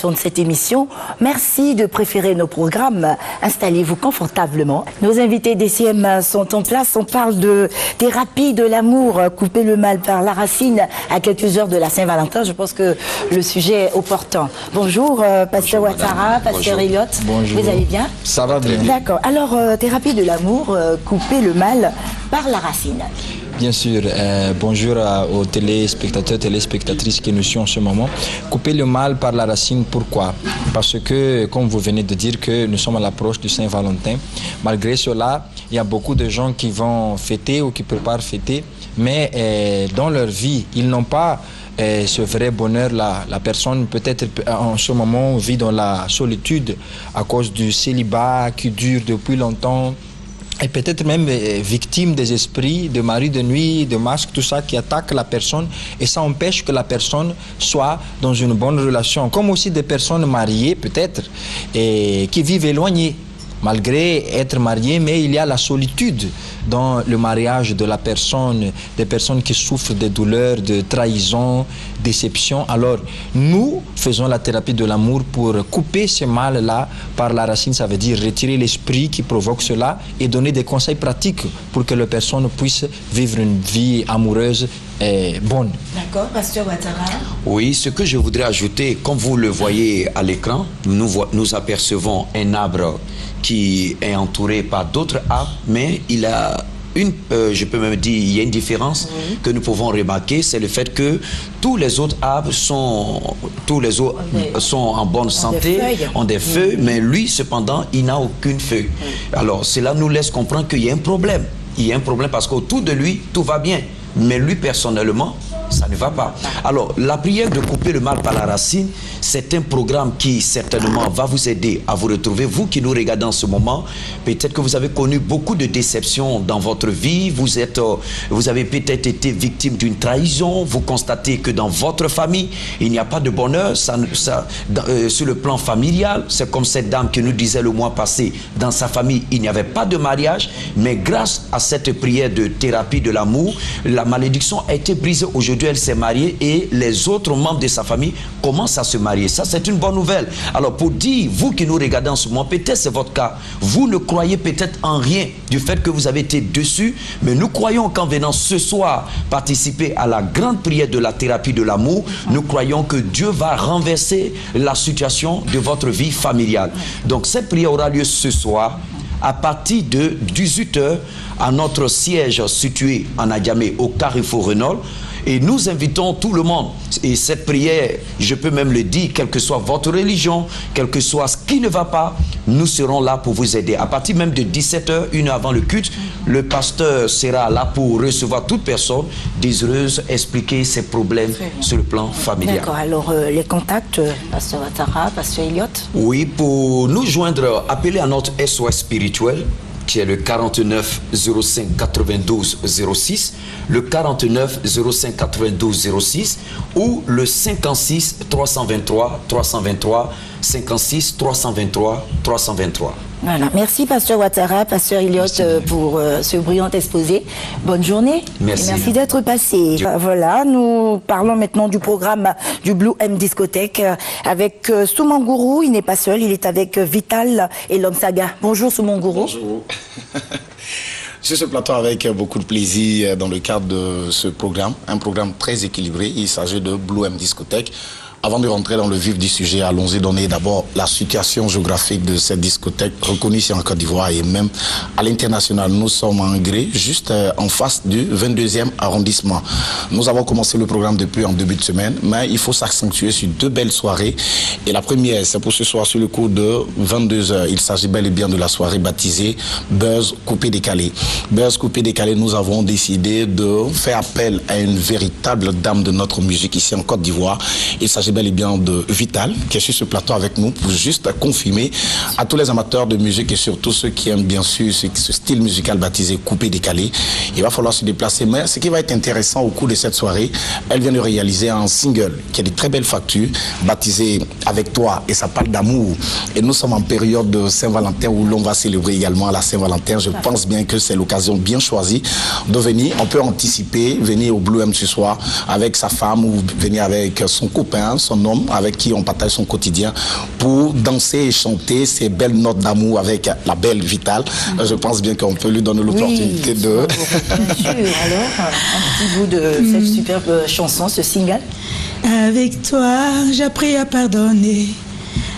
de cette émission. Merci de préférer nos programmes. Installez-vous confortablement. Nos invités DCM sont en place. On parle de thérapie de l'amour, couper le mal par la racine à quelques heures de la Saint-Valentin. Je pense que le sujet est opportun. Bonjour, Pasteur Ouattara, Pasteur Elliott. Bonjour. Vous allez bien? Ça va bien. D'accord. Alors, thérapie de l'amour, couper le mal par la racine. Bien sûr. Bonjour aux téléspectateurs, téléspectatrices qui nous suivent en ce moment. Couper le mal par la racine, pourquoi? Parce que, comme vous venez de dire, que nous sommes à l'approche du Saint-Valentin. Malgré cela, il y a beaucoup de gens qui vont fêter ou qui préparent fêter, mais dans leur vie, ils n'ont pas ce vrai bonheur. La personne peut-être en ce moment vit dans la solitude à cause du célibat qui dure depuis longtemps. Et peut-être même victime des esprits, de mari de nuit, de masques, tout ça qui attaque la personne. Et ça empêche que la personne soit dans une bonne relation. Comme aussi des personnes mariées peut-être, et qui vivent éloignées. Malgré être marié, mais il y a la solitude dans le mariage de la personne, des personnes qui souffrent de douleurs, de trahison, déception. Alors, nous faisons la thérapie de l'amour pour couper ce mal-là par la racine. Ça veut dire retirer l'esprit qui provoque cela et donner des conseils pratiques pour que la personne puisse vivre une vie amoureuse bonne. D'accord, Pasteur Ouattara. Oui, ce que je voudrais ajouter, comme vous le voyez à l'écran, nous apercevons un arbre qui est entouré par d'autres arbres, mais il a je peux même dire, il y a une différence que nous pouvons remarquer, c'est le fait que tous les autres arbres sont en bonne santé, ont des feuilles, mais lui, cependant, il n'a aucune feuille. Alors, cela nous laisse comprendre qu'il y a un problème. Il y a un problème parce qu'autour de lui, tout va bien. Mais lui, personnellement, ça ne va pas. Alors, la prière de couper le mal par la racine, c'est un programme qui, certainement, va vous aider à vous retrouver. Vous qui nous regardez en ce moment, peut-être que vous avez connu beaucoup de déceptions dans votre vie. Vous avez peut-être été victime d'une trahison. Vous constatez que dans votre famille, il n'y a pas de bonheur. Sur le plan familial, c'est comme cette dame qui nous disait le mois passé, dans sa famille, il n'y avait pas de mariage. Mais grâce à cette prière de thérapie de l'amour, la malédiction a été brisée. Aujourd'hui, elle s'est mariée et les autres membres de sa famille commencent à se marier. Ça, c'est une bonne nouvelle. Alors, pour dire, vous qui nous regardez en ce moment, peut-être c'est votre cas. Vous ne croyez peut-être en rien du fait que vous avez été dessus, mais nous croyons qu'en venant ce soir participer à la grande prière de la thérapie de l'amour, nous croyons que Dieu va renverser la situation de votre vie familiale. Donc, cette prière aura lieu ce soir à partir de 18h à notre siège situé en Adjamé au Carrefour Renault. Et nous invitons tout le monde. Et cette prière, je peux même le dire, quelle que soit votre religion, quel que soit ce qui ne va pas, nous serons là pour vous aider. À partir même de 17h, une heure avant le culte, le pasteur sera là pour recevoir toute personne désireuse expliquer ses problèmes sur le plan familial. D'accord, alors les contacts, Pasteur Ouattara, Pasteur Elliott. Oui, pour nous joindre, appelez à notre SOS spirituel, qui est le 49 05 92 06, le 49 05 92 06 ou le 56 323 323 56 323 323. Voilà, merci Pasteur Ouattara, Pasteur Elliott pour ce brillant exposé. Bonne journée. Merci. Et merci d'être passé. Voilà, nous parlons maintenant du programme du Blue M Discothèque avec Soumangourou. Il n'est pas seul, il est avec Vital et l'Homme Saga. Bonjour Soumangourou. Bonjour. Sur ce plateau avec beaucoup de plaisir dans le cadre de ce programme, un programme très équilibré. Il s'agit de Blue M Discothèque. Avant de rentrer dans le vif du sujet, allons-y donner d'abord la situation géographique de cette discothèque reconnue ici en Côte d'Ivoire et même à l'international. Nous sommes en Gré, juste en face du 22e arrondissement. Nous avons commencé le programme depuis en début de semaine, mais il faut s'accentuer sur deux belles soirées. Et la première, c'est pour ce soir sur le cours de 22h. Il s'agit bel et bien de la soirée baptisée Buzz Coupé Décalé. Buzz Coupé Décalé, nous avons décidé de faire appel à une véritable dame de notre musique ici en Côte d'Ivoire. Il s'agit bel et bien de Vital, qui est sur ce plateau avec nous pour juste confirmer à tous les amateurs de musique et surtout ceux qui aiment bien sûr ce style musical baptisé Coupé Décalé. Il va falloir se déplacer, mais ce qui va être intéressant au cours de cette soirée, elle vient de réaliser un single qui a de très belles factures, baptisé Avec toi, et ça parle d'amour. Et nous sommes en période de Saint-Valentin où l'on va célébrer également la Saint-Valentin. Je pense bien que c'est l'occasion bien choisie de venir. On peut anticiper, venir au Blue M ce soir avec sa femme ou venir avec son copain, son homme avec qui on partage son quotidien, pour danser et chanter ces belles notes d'amour avec la belle Vitale. Je pense bien qu'on peut lui donner l'opportunité de... Bien sûr, alors, un petit bout de cette superbe chanson, ce single. Avec toi, j'ai appris à pardonner.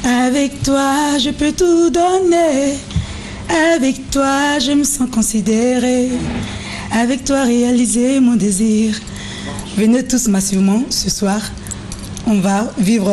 Avec toi, je peux tout donner. Avec toi, je me sens considérée. Avec toi, réaliser mon désir. Venez tous massivement ce soir. On va vivre,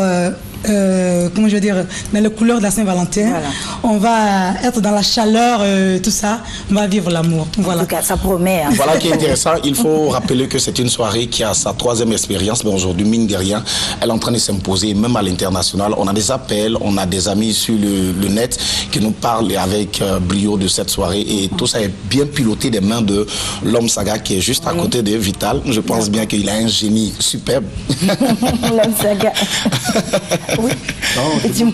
comment je veux dire, dans les couleurs de la Saint-Valentin. Voilà. On va être dans la chaleur, tout ça. On va vivre l'amour. Voilà. En tout cas, ça promet. Hein. Voilà qui est intéressant. Il faut rappeler que c'est une soirée qui a sa 3e expérience, mais aujourd'hui, mine de rien, elle est en train de s'imposer, même à l'international. On a des appels, on a des amis sur le net qui nous parlent avec brio de cette soirée. Et tout ça est bien piloté des mains de l'homme Saga qui est juste à côté de Vitale. Je pense bien qu'il a un génie superbe. L'homme Saga. Oui. Je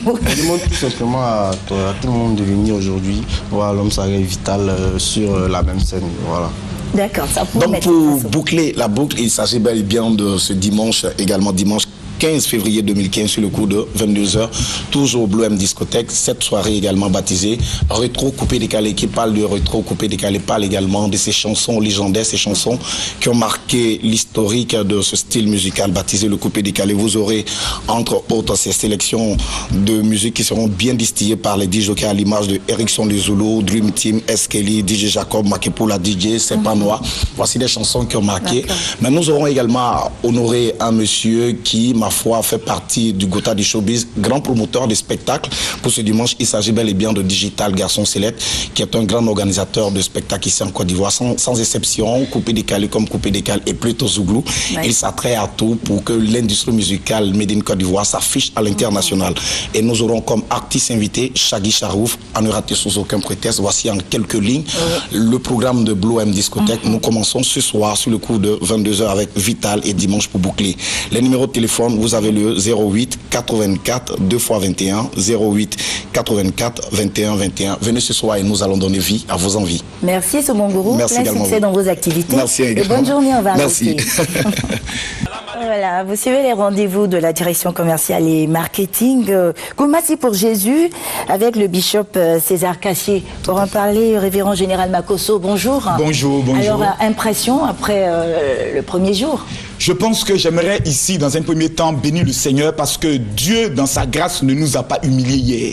demande tout simplement à tout le monde de venir aujourd'hui voir l'homme Saga et Vitale sur la même scène. Voilà. D'accord, ça promet. Donc pour boucler la boucle, il s'agit bel et bien de ce dimanche, également dimanche 15 février 2015 sur le coup de 22h, toujours au Blue M Discothèque. Cette soirée également baptisée Rétro Coupé Décalé, qui parle de Rétro Coupé Décalé, parle également de ces chansons légendaires, ces chansons qui ont marqué l'historique de ce style musical baptisé le Coupé Décalé. Vous aurez entre autres ces sélections de musique qui seront bien distillées par les DJ à l'image de Erickson Les Zulu, Dream Team, Eskeli, DJ Jacob, Makepola DJ, C'est pas noir. Voici des chansons qui ont marqué. Mais nous aurons également honoré un monsieur qui, ma foi, fait partie du Gotha du Showbiz, grand promoteur de spectacles. Pour ce dimanche, il s'agit bel et bien de Digital Garçon Céleste, qui est un grand organisateur de spectacles ici en Côte d'Ivoire, sans exception, Coupé Décalé comme Coupé Décalé et plutôt Zouglou. Il s'attrait à tout pour que l'industrie musicale Made in Côte d'Ivoire s'affiche à l'international. Et nous aurons comme artiste invité Shaggy Charouf, à ne rater sous aucun prétexte. Voici en quelques lignes le programme de Blue M Discothèque. Nous commençons ce soir sur le coup de 22h avec Vitale et dimanche pour boucler. Les numéros de téléphone, vous avez le 08 84 2 x 21 08 84 21 21. Venez ce soir et nous allons donner vie à vos envies. Merci Somongourou. Merci plein également. Succès dans vos activités. Merci et également. bonne journée, on va Merci. Voilà, vous suivez les rendez-vous de la direction commerciale et marketing. Koumassi pour Jésus avec le bishop César Cassier. Pour en parler, révérend général Makosso, bonjour. Bonjour, bonjour. Alors, impression après le premier jour? Je pense que j'aimerais ici, dans un premier temps, bénir le Seigneur parce que Dieu, dans sa grâce, ne nous a pas humiliés hier.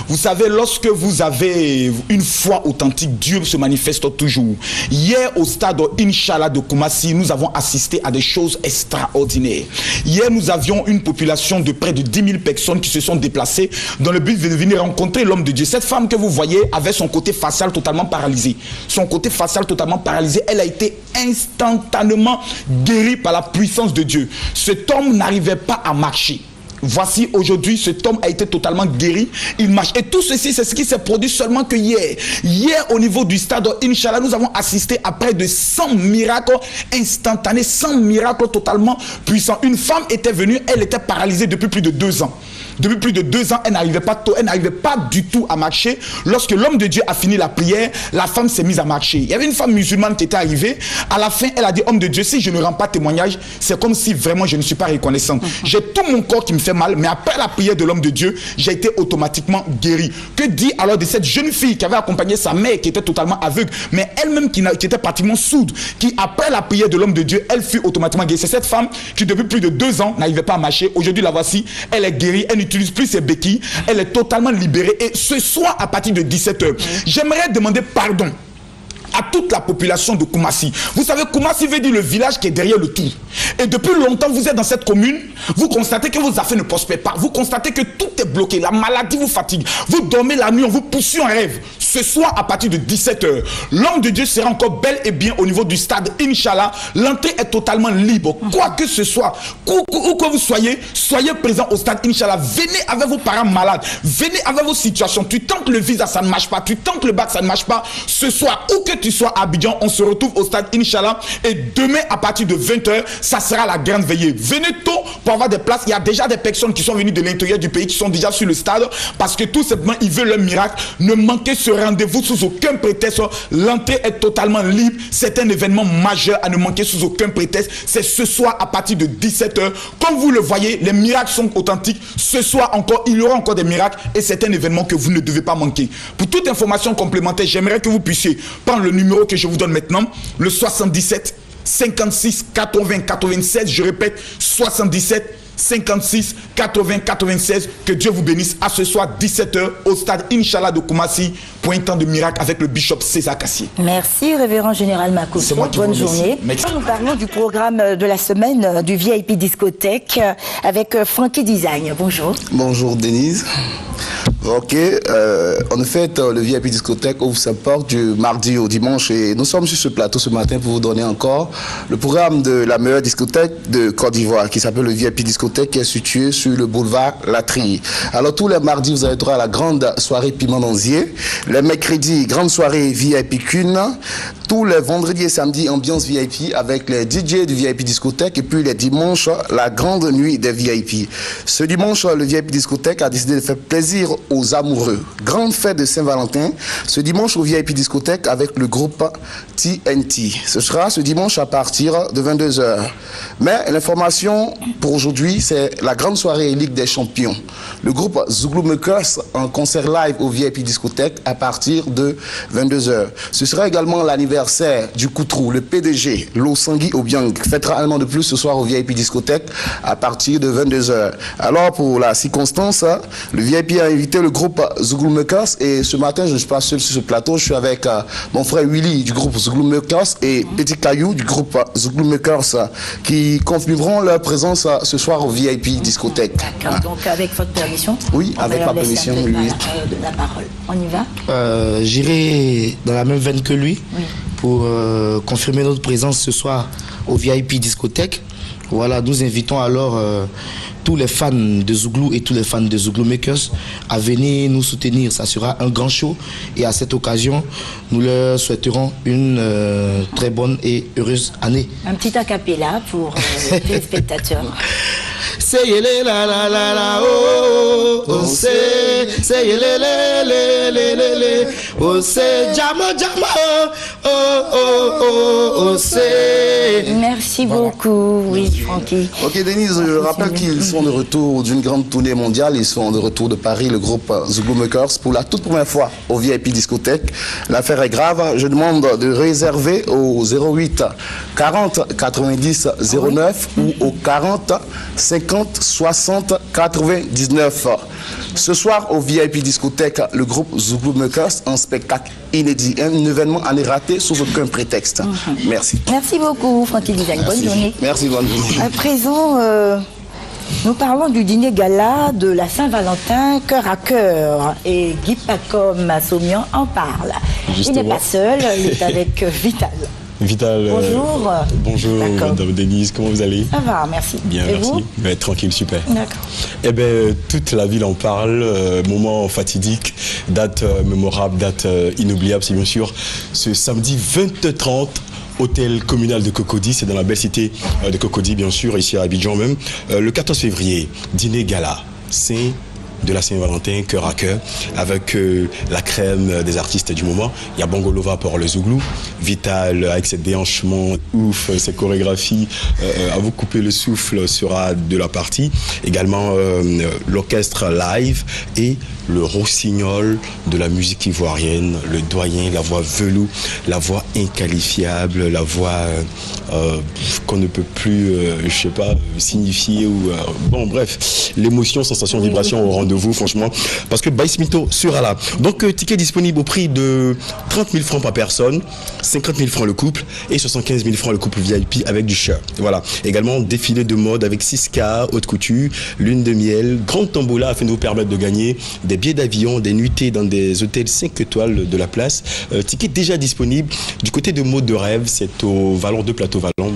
Vous savez, lorsque vous avez une foi authentique, Dieu se manifeste toujours. Hier, au stade Inch'Allah de Koumassi, nous avons assisté à des choses extraordinaires. Hier, nous avions une population de près de 10 000 personnes qui se sont déplacées dans le but de venir rencontrer l'homme de Dieu. Cette femme que vous voyez avait son côté facial totalement paralysé. Son côté facial totalement paralysé, elle a été instantanément guérie par la puissance de Dieu. Cet homme n'arrivait pas à marcher. Voici aujourd'hui, cet homme a été totalement guéri, il marche. Et tout ceci, c'est ce qui s'est produit seulement que hier. Hier, au niveau du stade Inch'Allah, nous avons assisté à près de 100 miracles instantanés, 100 miracles totalement puissants. Une femme était venue, elle était paralysée depuis plus de 2 ans. Depuis plus de 2 ans, elle n'arrivait pas du tout à marcher. Lorsque l'homme de Dieu a fini la prière, la femme s'est mise à marcher. Il y avait une femme musulmane qui était arrivée. À la fin, elle a dit, homme de Dieu, si je ne rends pas témoignage, c'est comme si vraiment je ne suis pas reconnaissant. J'ai tout mon corps qui me fait mal, mais après la prière de l'homme de Dieu, j'ai été automatiquement guéri. Que dit alors de cette jeune fille qui avait accompagné sa mère, qui était totalement aveugle, mais elle-même qui était pratiquement sourde, qui après la prière de l'homme de Dieu, elle fut automatiquement guérie. C'est cette femme qui depuis plus de 2 ans n'arrivait pas à marcher. Aujourd'hui, la voici, elle est guérie, elle n'utilise plus ses béquilles, elle est totalement libérée. Et ce soir, à partir de 17h, j'aimerais demander pardon à toute la population de Koumassi. Vous savez, Koumassi veut dire le village qui est derrière le tout. Et depuis longtemps, vous êtes dans cette commune, vous constatez que vos affaires ne prospèrent pas, vous constatez que tout est bloqué, la maladie vous fatigue, vous dormez la nuit, on vous poursuit en rêve. Ce soir, à partir de 17h, l'homme de Dieu sera encore bel et bien au niveau du stade Inch'Allah. L'entrée est totalement libre. Quoi que ce soit, où que vous soyez présent au stade Inch'Allah. Venez avec vos parents malades, venez avec vos situations. Tu tentes le visa, ça ne marche pas, tu tentes le bac, ça ne marche pas. Ce soir, où que tu sois à Abidjan, on se retrouve au stade Inch'Allah. Et demain, à partir de 20h, ça sera la grande veillée. Venez tôt pour avoir des places. Il y a déjà des personnes qui sont venues de l'intérieur du pays, qui sont déjà sur le stade, parce que tout simplement, ils veulent le miracle. Ne manquez ce rendez-vous sous aucun prétexte. L'entrée est totalement libre. C'est un événement majeur à ne manquer sous aucun prétexte. C'est ce soir à partir de 17h. Comme vous le voyez, les miracles sont authentiques. Ce soir encore, il y aura encore des miracles et c'est un événement que vous ne devez pas manquer. Pour toute information complémentaire, j'aimerais que vous puissiez prendre le numéro que je vous donne maintenant, le 77 56 80 96. Je répète, 77 56 80 96. Que Dieu vous bénisse. À ce soir 17h au stade Inch'Allah de Koumassi pour un temps de miracle avec le bishop César Cassier. Merci révérend général Makosso. Bonne journée. Nous parlons du programme de la semaine du VIP discothèque avec Frankie Design. Bonjour. Bonjour Denise. Ok, en fait, le VIP discothèque ouvre ses portes du mardi au dimanche et nous sommes sur ce plateau ce matin pour vous donner encore le programme de la meilleure discothèque de Côte d'Ivoire qui s'appelle le VIP discothèque, qui est situé sur le boulevard Latry. Alors tous les mardis, vous avez droit à la grande soirée Piment d'Onzier. Les mercredis, grande soirée VIP Cune. Tous les vendredis et samedis, ambiance VIP avec les DJ du VIP discothèque. Et puis les dimanches, la grande nuit des VIP. Ce dimanche, le VIP discothèque a décidé de faire plaisir aux amoureux. Grande fête de Saint-Valentin. Ce dimanche au VIP discothèque avec le groupe TNT. Ce sera ce dimanche à partir de 22h. Mais l'information pour aujourd'hui, c'est la grande soirée Ligue des Champions. Le groupe Zouglou Makers en concert live au VIP discothèque à partir de 22h. Ce sera également l'anniversaire du Koutrou, le PDG, Losangui Obiang, fêtera un an de plus ce soir au VIP discothèque à partir de 22h. Alors pour la circonstance, le VIP a invité le groupe Zouglou Makers et ce matin je ne suis pas seul sur ce plateau, je suis avec mon frère Willy du groupe Zouglou Makers et Petit Caillou du groupe Zouglou Makers qui confirmeront leur présence ce soir au VIP discothèque. D'accord, donc avec votre permission. Oui, avec ma permission, oui. La parole. On y va. J'irai dans la même veine que lui pour confirmer notre présence ce soir au VIP discothèque. Voilà, nous invitons alors tous les fans de Zouglou et tous les fans de Zouglou Makers à venir nous soutenir. Ça sera un grand show et à cette occasion, nous leur souhaiterons une très bonne et heureuse année. Un petit acapella pour les téléspectateurs. Say yele la la la la oh oh say yele le le le le le oh say jama jama oh oh oh oh say. Merci beaucoup, oui Francky. Ok Denise, je rappelle qu'ils sont de retour d'une grande tournée mondiale. Ils sont de retour de Paris, le groupe Zouglou Makers, pour la toute première fois au VIP discothèque. L'affaire est grave. Je demande de réserver au 08 40 90 09 ou au 40 50 60 99. Ce soir au VIP discothèque, le groupe Zouglou Makers, un spectacle inédit, un événement à ne rater sous aucun prétexte. Merci. Merci beaucoup Francky Design. Bonne journée. Merci, bonne journée. À présent, nous parlons du dîner gala de la Saint-Valentin, cœur à cœur. Et Guy Pacom Assomian en parle. Justement. Il n'est pas seul, il est avec Vital. Vital. Bonjour. Bonjour, Madame Denise, comment vous allez? Ça va, merci. Bien, et merci. Vous Tranquille, super. D'accord. Eh bien, toute la ville en parle. Moment fatidique, date mémorable, date inoubliable, c'est bien sûr ce samedi 20h30. Hôtel communal de Cocody, c'est dans la belle cité de Cocody, bien sûr, ici à Abidjan même. Le 14 février, dîner gala, c'est de la Saint-Valentin, cœur à cœur, avec la crème des artistes du moment. Il y a Bongolova pour le Zouglou, Vital avec ses déhanchements ouf, ses chorégraphies, à vous couper le souffle sera de la partie. Également l'orchestre live et le rossignol de la musique ivoirienne, le doyen, la voix veloue, la voix inqualifiable, la voix qu'on ne peut plus, je sais pas, signifier ou bon bref, l'émotion, sensation, vibration au rendez-vous, franchement, parce que Baïs Mito sera là. Donc ticket disponible au prix de 30 000 francs par personne, 50 000 francs le couple et 75 000 francs le couple VIP avec du shirt. Voilà. Également défilé de mode avec 6K, haute couture, lune de miel, grande tombola afin de vous permettre de gagner des billets d'avion, des nuitées dans des hôtels 5 étoiles de la place. Ticket déjà disponible du côté de Mode de Rêve, c'est au Vallon de Plateau Vallon.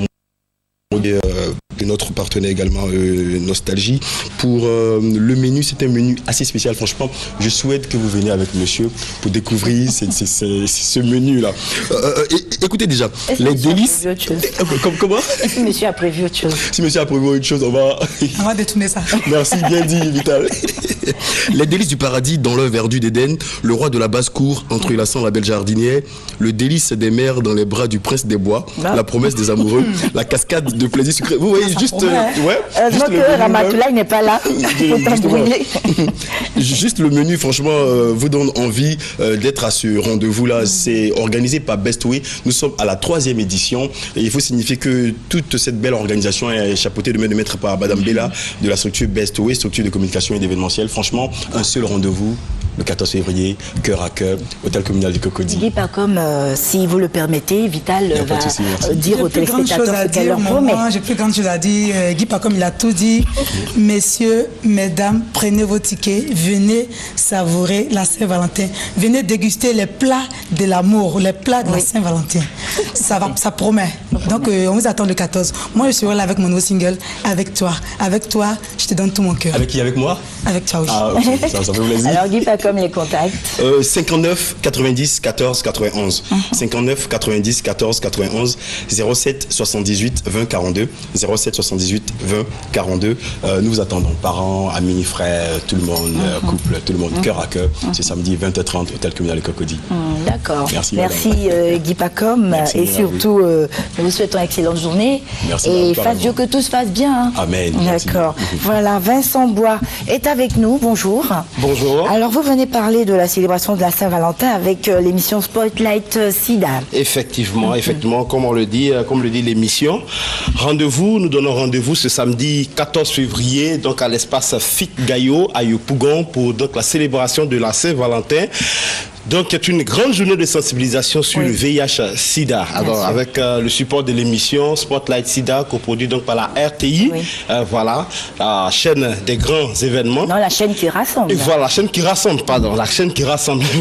de notre partenaire également Nostalgie. Pour le menu, c'est un menu assez spécial. Franchement, je souhaite que vous veniez avec monsieur pour découvrir ce menu-là. Écoutez déjà, les délices... Comment? Si monsieur a prévu autre chose. Si monsieur a prévu autre chose, on va détourner ça. Merci, bien dit, Vital. Les délices du paradis dans leur verdure d'Éden, le roi de la basse-cour entrelaçant la belle jardinière, le délice des mers dans les bras du prince des bois, la promesse des amoureux, la cascade de plaisir sucré. Vous voyez, juste... Heureusement que Ramatoulaye n'est pas là pour t'embrouiller. Juste le menu, franchement, vous donne envie d'être à ce rendez-vous-là. C'est organisé par Best Way. Nous sommes à la 3e édition et il faut signifier que toute cette belle organisation est chapeautée de main de maître par Madame Bella de la structure Best Way, structure de communication et d'événementiel. Franchement, un seul rendez-vous, le 14 février, cœur à cœur, hôtel communal du Cocody. Dis pas comme, si vous le permettez, Vital va dire aux téléspectateurs ce qu'elle leur promet. J'ai plus grande chose à dire. Guy Pacom, il a tout dit. Messieurs, mesdames, prenez vos tickets, venez savourer la Saint-Valentin. Venez déguster les plats de l'amour, les plats de la Saint-Valentin. Ça promet. Donc, on vous attend le 14. Moi, je serai là avec mon nouveau single, Avec toi. Avec toi, je te donne tout mon cœur. Avec qui? Avec moi? Avec toi, oui. Ah, okay. Ça fait plaisir. Alors, Guy Pacom, les contacts. 59 90 14 91. 59 90 14 91. 07 78 20 42. 07 78 20 42. Nous vous attendons, parents, amis, frères, tout le monde, couple, tout le monde, cœur à cœur. C'est samedi 20h30, hôtel communal de Cocody. D'accord. Merci Guy Pacom. Et surtout, nous vous souhaitons une excellente journée. Merci. Et fasse Dieu que tout se passe bien. Amen. D'accord. Voilà, Vincent Bois est avec nous. Bonjour. Bonjour. Alors, vous venez parler de la célébration de la Saint-Valentin avec l'émission Spotlight SIDA. Effectivement, comme le dit l'émission. Nous donnons rendez-vous ce samedi 14 février, donc à l'espace Fit Gaillot à Yopougon pour donc la célébration de la Saint-Valentin. Donc, c'est une grande journée de sensibilisation sur le VIH-Sida. Alors, avec le support de l'émission Spotlight SIDA, coproduit donc par la RTI. Voilà, la chaîne des grands événements. Non, la chaîne qui rassemble. Et voilà, la chaîne qui rassemble,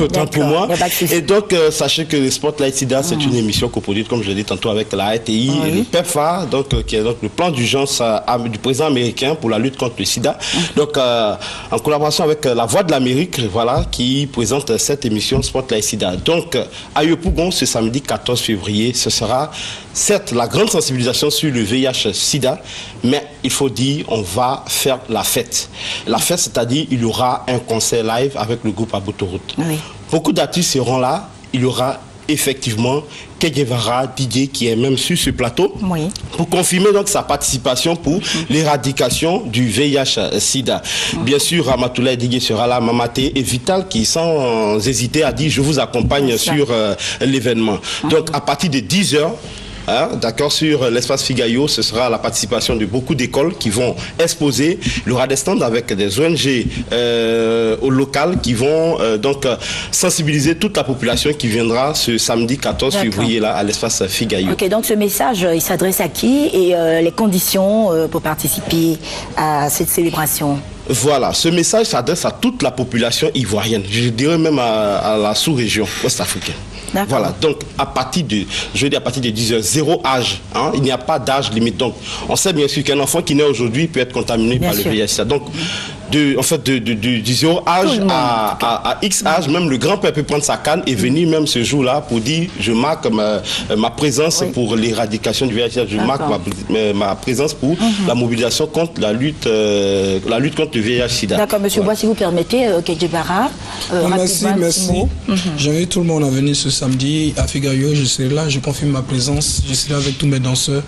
autant pour moi. Et donc, sachez que le Spotlight SIDA, c'est une émission coproduite, comme je l'ai dit tantôt, avec la RTI et le PEPFAR, donc, qui est donc le plan d'urgence du président américain pour la lutte contre le sida. Donc, en collaboration avec la Voix de l'Amérique, voilà, qui présente cette émission Spotlight SIDA. Donc, à Yopougon, ce samedi 14 février, ce sera certes la grande sensibilisation sur le VIH-Sida, mais il faut dire, on va faire la fête. La fête, c'est-à-dire, il y aura un concert live avec le groupe Aboutoroute. Beaucoup d'artistes seront là. Il y aura effectivement Kegevara, Didier, qui est même sur ce plateau, pour confirmer donc sa participation pour l'éradication du VIH-Sida. Bien sûr, Ramatoulaye Didier sera là, Mamaté et Vital qui, sans hésiter, a dit « Je vous accompagne sur l'événement ». Donc, à partir de 10h, d'accord, sur l'espace Figayo, ce sera la participation de beaucoup d'écoles qui vont exposer. Il y aura des stands avec des ONG au local qui vont donc sensibiliser toute la population qui viendra ce samedi 14 février là à l'espace Figayo. Ok, donc ce message, il s'adresse à qui et les conditions pour participer à cette célébration? Voilà, ce message s'adresse à toute la population ivoirienne, je dirais même à la sous-région ouest-africaine. Voilà, donc à partir de 10h, zéro âge, il n'y a pas d'âge limite. Donc on sait bien sûr qu'un enfant qui naît aujourd'hui peut être contaminé par le VIH. Donc du zéro âge à X âge, même le grand-père peut prendre sa canne et venir même ce jour-là pour dire je marque ma présence pour l'éradication du VIH, je marque ma présence pour la mobilisation contre la lutte contre le VIH-Sida. D'accord, monsieur Bois, si vous permettez, Kedjebara, merci. J'invite tout le monde à venir ce samedi à Figayo, je serai là, je confirme ma présence, je serai avec tous mes danseurs.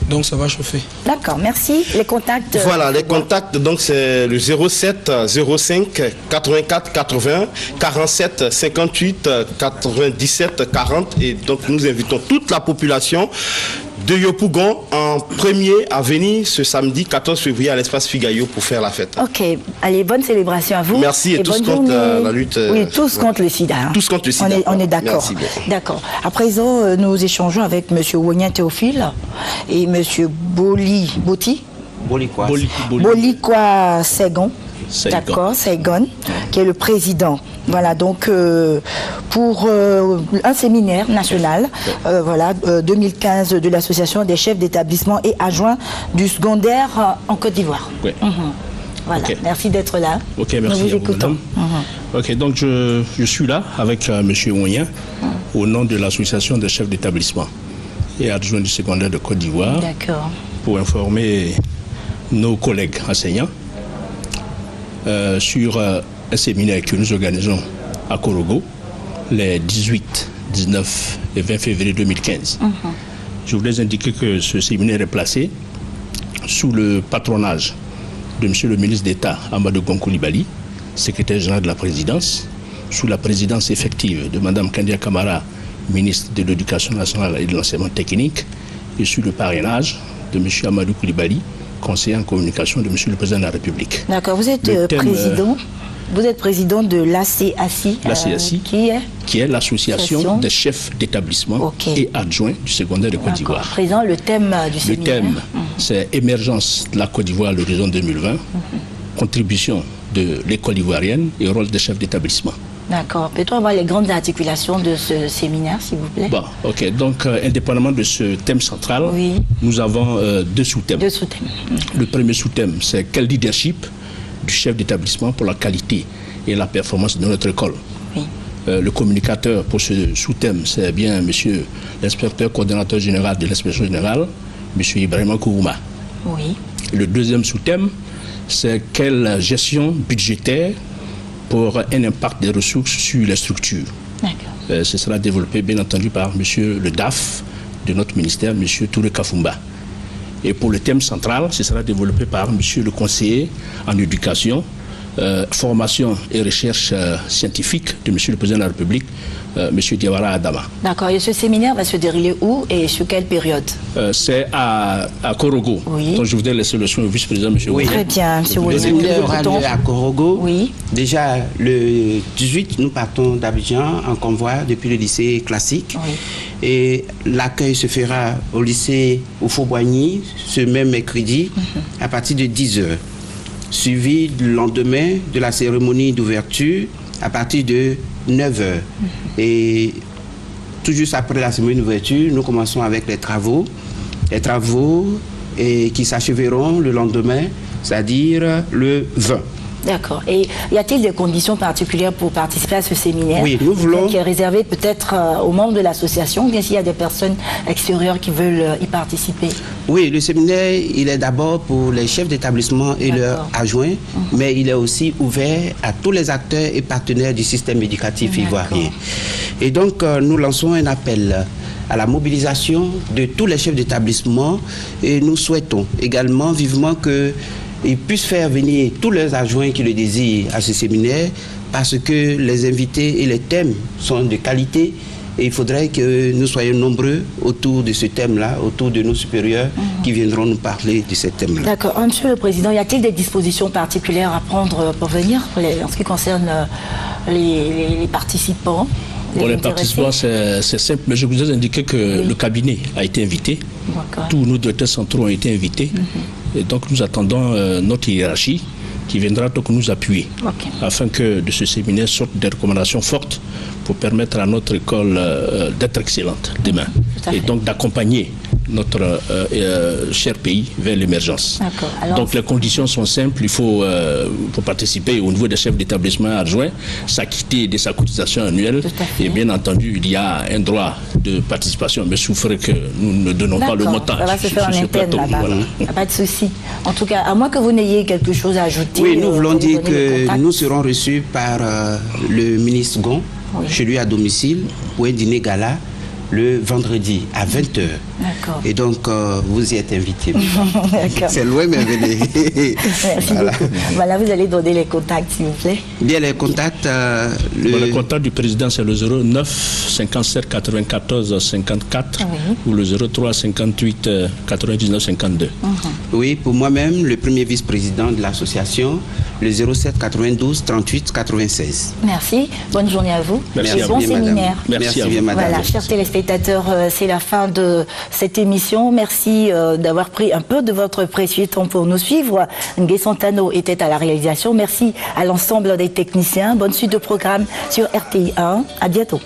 Donc ça va chauffer. D'accord, merci. Les contacts. Voilà, les contacts, donc c'est le 07 05 84 80 47 58 97 40. Et donc nous invitons toute la population de Yopougon en premier à venir ce samedi 14 février à l'espace Figayo pour faire la fête. Ok, allez, bonne célébration à vous. Merci et tous contre la lutte. Oui, tous contre le sida. Tous contre le sida. On est d'accord. D'accord. À présent, nous échangeons avec M. Wonien Théophile et M. Bolikwa Segon. Saigon. D'accord, Saigon, qui est le président. Voilà, donc pour un séminaire national, 2015 de l'association des chefs d'établissement et adjoints du secondaire en Côte d'Ivoire. Oui. Voilà, merci d'être là. Ok, merci. Nous vous écoutons. Ok, donc je suis là avec M. Ouyen au nom de l'association des chefs d'établissement et adjoints du secondaire de Côte d'Ivoire. D'accord. Pour informer nos collègues enseignants sur un séminaire que nous organisons à Korogo les 18, 19 et 20 février 2015. Je voulais indiquer que ce séminaire est placé sous le patronage de M. le ministre d'État Amadou Gon Coulibaly, secrétaire général de la présidence, sous la présidence effective de Mme Kandia Camara, ministre de l'Éducation nationale et de l'enseignement technique, et sous le parrainage de M. Amadou Coulibaly, conseiller en communication de M. le président de la République. D'accord, vous êtes président de l'ACACI, qui est l'association des chefs d'établissement et adjoints du secondaire de Côte d'Ivoire. Président, le thème du séminaire. Le thème, c'est émergence de la Côte d'Ivoire à l'horizon 2020, contribution de l'école ivoirienne et rôle des chefs d'établissement. D'accord. Peut-on avoir les grandes articulations de ce séminaire, s'il vous plaît? Bon, ok. Donc, indépendamment de ce thème central, nous avons deux sous-thèmes. Le premier sous-thème, c'est quel leadership du chef d'établissement pour la qualité et la performance de notre école. Le communicateur pour ce sous-thème, c'est bien monsieur l'inspecteur coordonnateur général de l'inspection générale, monsieur Ibrahima Kourouma. Le deuxième sous-thème, c'est quelle gestion budgétaire pour un impact des ressources sur les structures. Ce sera développé bien entendu par monsieur le DAF de notre ministère, monsieur Touré Kafumba. Et pour le thème central, ce sera développé par monsieur le conseiller en éducation, formation et recherche scientifique de monsieur le président de la République, monsieur Diawara Adama. D'accord. Et ce séminaire va se dérouler où et sur quelle période? C'est à Korogo. Donc je voudrais laisser le soin au vice-président, monsieur Ouyen. Très bien, monsieur Ouyen. Le séminaire aura lieu à Korogo. Déjà, le 18, nous partons d'Abidjan en convoi depuis le lycée classique. Et l'accueil se fera au lycée au Fauboigny ce même mercredi à partir de 10h. Suivi le lendemain de la cérémonie d'ouverture à partir de 9h. Et tout juste après la cérémonie d'ouverture, nous commençons avec les travaux qui s'achèveront le lendemain, c'est-à-dire le 20. D'accord. Et y a-t-il des conditions particulières pour participer à ce séminaire? Oui, nous voulons... Qui est réservé peut-être aux membres de l'association, ou bien s'il y a des personnes extérieures qui veulent y participer? Oui, le séminaire, il est d'abord pour les chefs d'établissement et leurs adjoints, mais il est aussi ouvert à tous les acteurs et partenaires du système éducatif ivoirien. Et donc, nous lançons un appel à la mobilisation de tous les chefs d'établissement et nous souhaitons également vivement qu'ils puissent faire venir tous leurs adjoints qui le désirent à ce séminaire parce que les invités et les thèmes sont de qualité et il faudrait que nous soyons nombreux autour de ce thème-là, autour de nos supérieurs qui viendront nous parler de ce thème-là. D'accord. Monsieur le Président, y a-t-il des dispositions particulières à prendre pour venir en ce qui concerne les participants? Pour les participants, c'est simple, mais je vous ai indiqué que le cabinet a été invité. Tous nos directeurs centraux ont été invités. Et donc nous attendons notre hiérarchie qui viendra donc nous appuyer afin que de ce séminaire sortent des recommandations fortes pour permettre à notre école d'être excellente demain et donc d'accompagner notre cher pays vers l'émergence. Donc les conditions sont simples, il faut pour participer au niveau des chefs d'établissement adjoints, s'acquitter de sa cotisation annuelle et bien entendu il y a un droit de participation, mais souffrez que nous ne donnons pas le montant. Ça va se faire en interne là-bas, pas de souci. En tout cas, à moins que vous n'ayez quelque chose à ajouter. Oui, nous voulons dire que nous serons reçus par le ministre Gon, chez lui à domicile, pour un dîner gala le vendredi à 20h. Et donc, vous y êtes invités. C'est loin, mais venez. Merci beaucoup. Voilà, vous allez donner les contacts, s'il vous plaît. Bien, les contacts... Le contact du président, c'est le 09 57 94 54 ou le 03 58 99 52. Oui, pour moi-même, le premier vice-président de l'association, le 07 92 38 96. Merci. Bonne journée à vous. Merci et bon séminaire. Merci bien, madame. Voilà, chers téléspectateurs, c'est la fin de cette émission. Merci d'avoir pris un peu de votre précieux temps pour nous suivre. Ngué Santano était à la réalisation. Merci à l'ensemble des techniciens. Bonne suite de programme sur RTI 1. À bientôt.